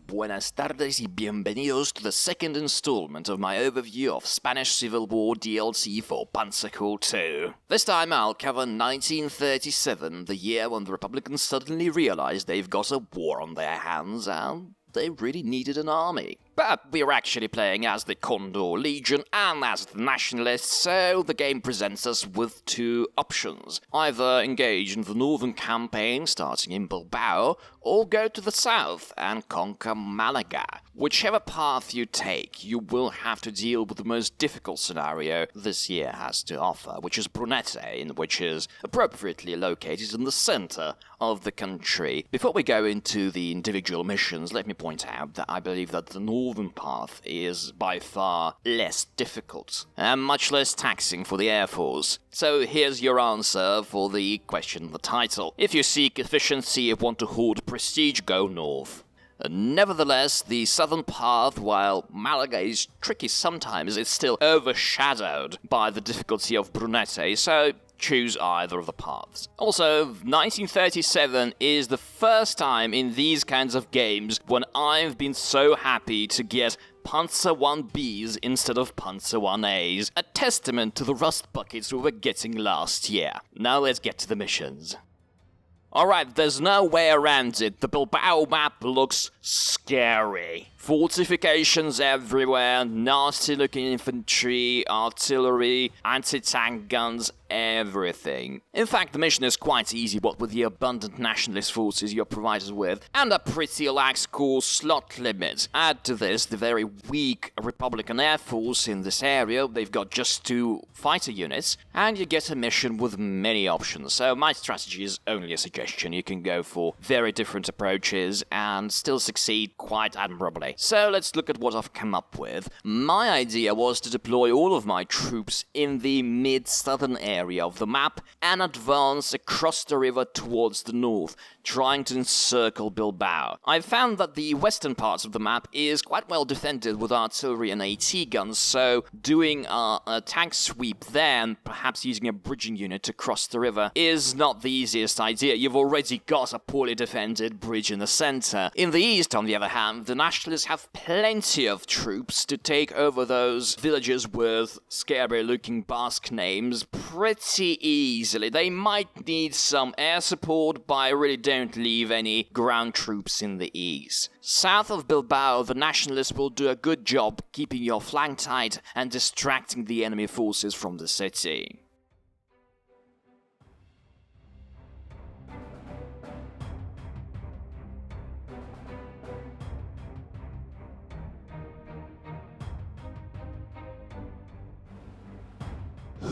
buenas tardes y bienvenidos to the second installment of my overview of Spanish Civil War DLC for PzC2. This time I'll cover 1937, the year when the Republicans suddenly realized they've got a war on their hands and they really needed an army. But we're actually playing as the Condor Legion and as the Nationalists, so the game presents us with two options. Either engage in the northern campaign starting in Bilbao, or go to the south and conquer Malaga. Whichever path you take, you will have to deal with the most difficult scenario this year has to offer, which is BRUNETE, which is appropriately located in the center of the country. Before we go into the individual missions, let me point out that I believe that the northern path is by far less difficult and much less taxing for the Air Force. So here's your answer for the question in the title. If you seek efficiency and want to hoard prestige, go north. Nevertheless, the southern path, while Malaga is tricky sometimes, is still overshadowed by the difficulty of BRUNETE, so choose either of the paths. Also, 1937 is the first time in these kinds of games when I've been so happy to get Panzer 1Bs instead of Panzer 1As, a testament to the rust buckets we were getting last year. Now let's get to the missions. Alright, there's no way around it. The Bilbao map looks scary. Fortifications everywhere, nasty-looking infantry, artillery, anti-tank guns, everything. In fact, the mission is quite easy, what with the abundant nationalist forces you're provided with, and a pretty lax core slot limit. Add to this the very weak Republican Air Force in this area, they've got just 2 fighter units, and you get a mission with many options. So my strategy is only a suggestion. You can go for very different approaches and still succeed quite admirably. So let's look at what I've come up with. My idea was to deploy all of my troops in the mid-southern area of the map and advance across the river towards the north, trying to encircle Bilbao. I found that the western parts of the map is quite well defended with artillery and AT guns, so doing a tank sweep there and perhaps using a bridging unit to cross the river is not the easiest idea. You've already got a poorly defended bridge in the center. In the east, on the other hand, the Nationalists have plenty of troops to take over those villages with scary-looking Basque names pretty easily. They might need some air support, but I really don't leave any ground troops in the east. South of Bilbao, the Nationalists will do a good job keeping your flank tight and distracting the enemy forces from the city.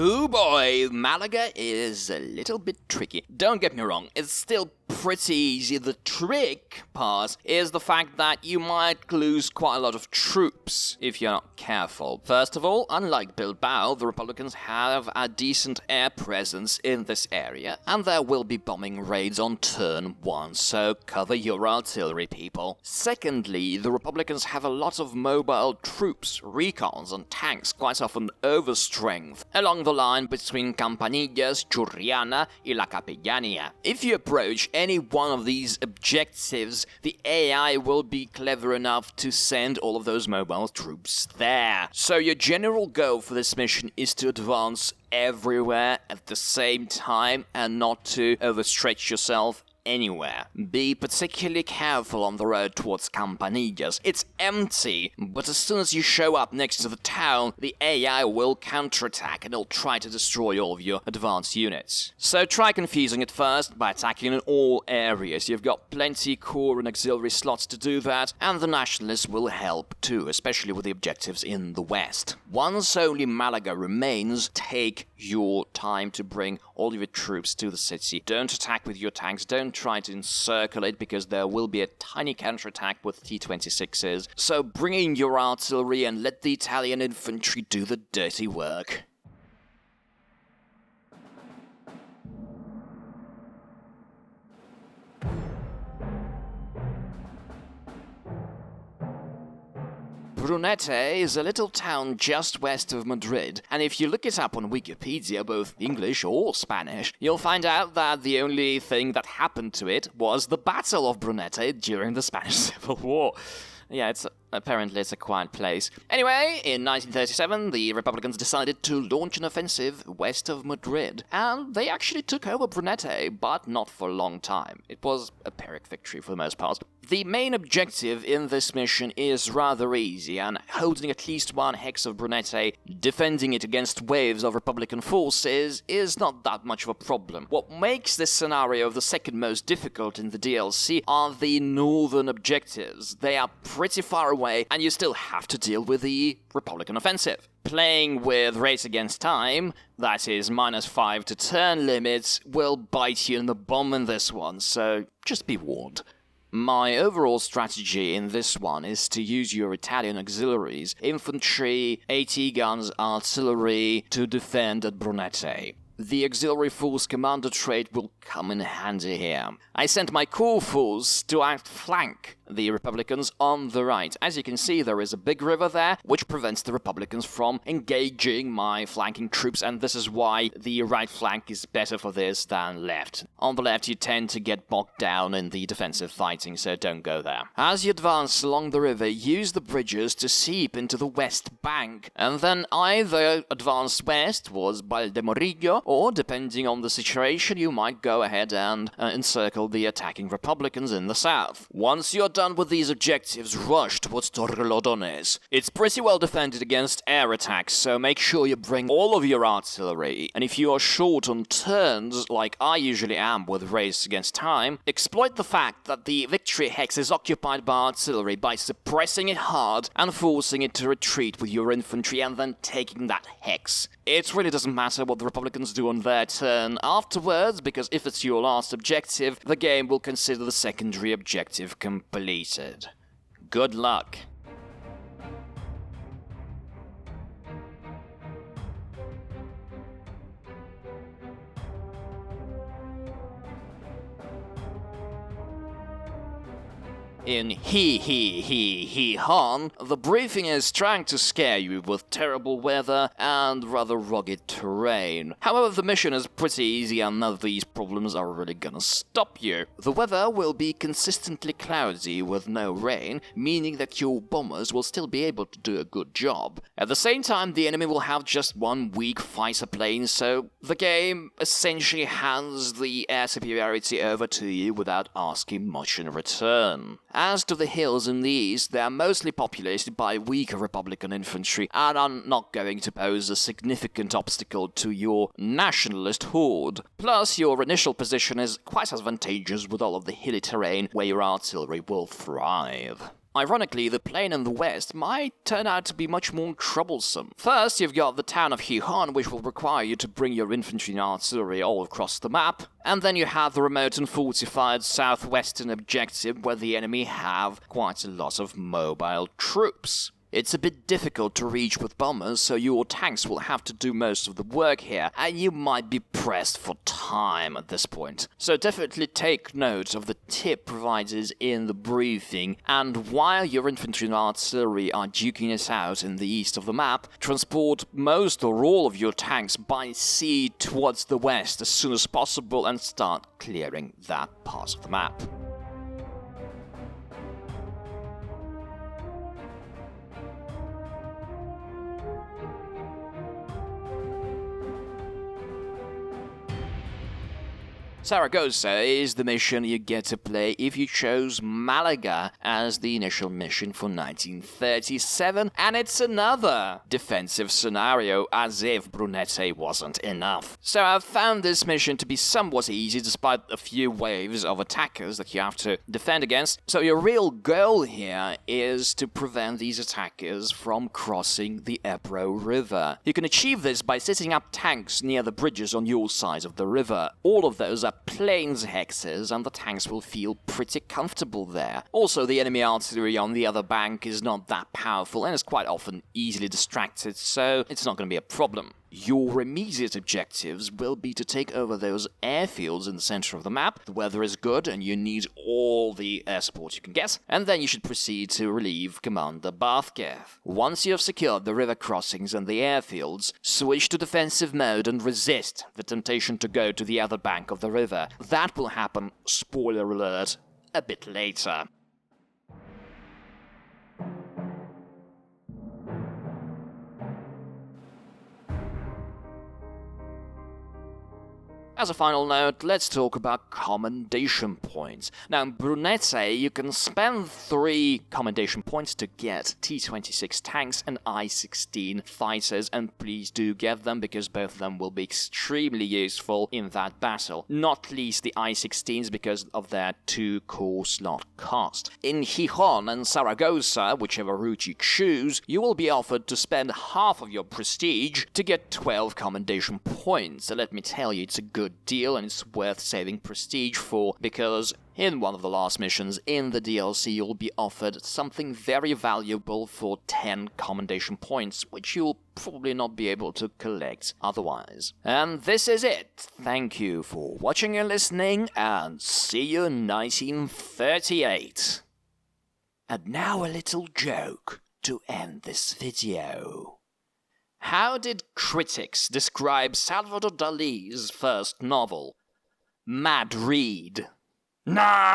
Oh boy, Malaga is a little bit tricky. Don't get me wrong, it's still pretty easy. The trick part is the fact that you might lose quite a lot of troops if you're not careful. First of all, unlike Bilbao, the Republicans have a decent air presence in this area, and there will be bombing raids on turn 1, so cover your artillery, people. Secondly, the Republicans have a lot of mobile troops, recons and tanks, quite often overstrength, along the line between Campanillas, Churriana y La Capellania. If you approach any one of these objectives, the AI will be clever enough to send all of those mobile troops there. So your general goal for this mission is to advance everywhere at the same time and not to overstretch yourself anywhere. Be particularly careful on the road towards Campanillas. It's empty, but as soon as you show up next to the town, the AI will counterattack and it'll try to destroy all of your advanced units. So try confusing it first by attacking in all areas. You've got plenty core and auxiliary slots to do that, and the Nationalists will help too, especially with the objectives in the west. Once only Malaga remains, take your time to bring all of your troops to the city. Don't attack with your tanks, don't try to encircle it because there will be a tiny counterattack with T-26s, so bring in your artillery and let the Italian infantry do the dirty work. Brunete is a little town just west of Madrid, and if you look it up on Wikipedia, both English or Spanish, you'll find out that the only thing that happened to it was the Battle of Brunete during the Spanish Civil War. Yeah, apparently it's a quiet place. Anyway, in 1937, the Republicans decided to launch an offensive west of Madrid, and they actually took over Brunete, but not for a long time. It was a Pyrrhic victory for the most part. The main objective in this mission is rather easy, and holding at least one hex of Brunete, defending it against waves of Republican forces, is not that much of a problem. What makes this scenario the second most difficult in the DLC are the northern objectives. They are pretty far away, and you still have to deal with the Republican offensive. Playing with race against time, that is -5 to turn limits, will bite you in the bum in this one, so just be warned. My overall strategy in this one is to use your Italian auxiliaries, infantry, AT guns, artillery, to defend at Brunete. The auxiliary force commander trait will come in handy here. I sent my core force to outflank the Republicans on the right. As you can see, there is a big river there, which prevents the Republicans from engaging my flanking troops, and this is why the right flank is better for this than left. On the left, you tend to get bogged down in the defensive fighting, so don't go there. As you advance along the river, use the bridges to seep into the west bank, and then either advance west towards Valdemorillo, or, depending on the situation, you might go ahead and encircle the attacking Republicans in the south. Once you're done with these objectives, rush towards Torrelodones. It's pretty well defended against air attacks, so make sure you bring all of your artillery, and if you are short on turns, like I usually am with race against time, exploit the fact that the victory hex is occupied by artillery by suppressing it hard and forcing it to retreat with your infantry and then taking that hex. It really doesn't matter what the Republicans do on their turn afterwards, because if it's your last objective, the game will consider the secondary objective completed. Good luck. In He-Han, the briefing is trying to scare you with terrible weather and rather rugged terrain. However, the mission is pretty easy and none of these problems are really gonna stop you. The weather will be consistently cloudy with no rain, meaning that your bombers will still be able to do a good job. At the same time, the enemy will have just one weak fighter plane, so the game essentially hands the air superiority over to you without asking much in return. As to the hills in the east, they are mostly populated by weaker Republican infantry and are not going to pose a significant obstacle to your nationalist horde. Plus, your initial position is quite advantageous with all of the hilly terrain where your artillery will thrive. Ironically, the plain in the west might turn out to be much more troublesome. First, you've got the town of Gijón, which will require you to bring your infantry and artillery all across the map, and then you have the remote and fortified southwestern objective where the enemy have quite a lot of mobile troops. It's a bit difficult to reach with bombers, so your tanks will have to do most of the work here, and you might be pressed for time at this point. So definitely take note of the tip provided in the briefing, and while your infantry and artillery are duking it out in the east of the map, transport most or all of your tanks by sea towards the west as soon as possible and start clearing that part of the map. Zaragoza is the mission you get to play if you chose Malaga as the initial mission for 1937, and it's another defensive scenario, as if Brunete wasn't enough. So I've found this mission to be somewhat easy despite a few waves of attackers that you have to defend against. So your real goal here is to prevent these attackers from crossing the Ebro River. You can achieve this by setting up tanks near the bridges on your side of the river. All of those are plains hexes, and the tanks will feel pretty comfortable there. Also, the enemy artillery on the other bank is not that powerful and is quite often easily distracted, so it's not going to be a problem. Your immediate objectives will be to take over those airfields in the center of the map. The weather is good and you need all the air support you can get, and then you should proceed to relieve Commander Bathkev. Once you have secured the river crossings and the airfields, switch to defensive mode and resist the temptation to go to the other bank of the river. That will happen, spoiler alert, a bit later. As a final note, let's talk about commendation points. Now, in BRUNETE, you can spend 3 commendation points to get T-26 tanks and I-16 fighters, and please do get them because both of them will be extremely useful in that battle. Not least the I-16s because of their 2 core slot cost. In Gijón and Zaragoza, whichever route you choose, you will be offered to spend half of your prestige to get 12 commendation points. So let me tell you, it's a good deal and it's worth saving prestige for, because in one of the last missions in the DLC you'll be offered something very valuable for 10 commendation points, which you'll probably not be able to collect otherwise. And this is it. Thank you for watching and listening, and see you in 1938. And now a little joke to end this video. How did critics describe Salvador Dali's first novel, Madrid? Nah!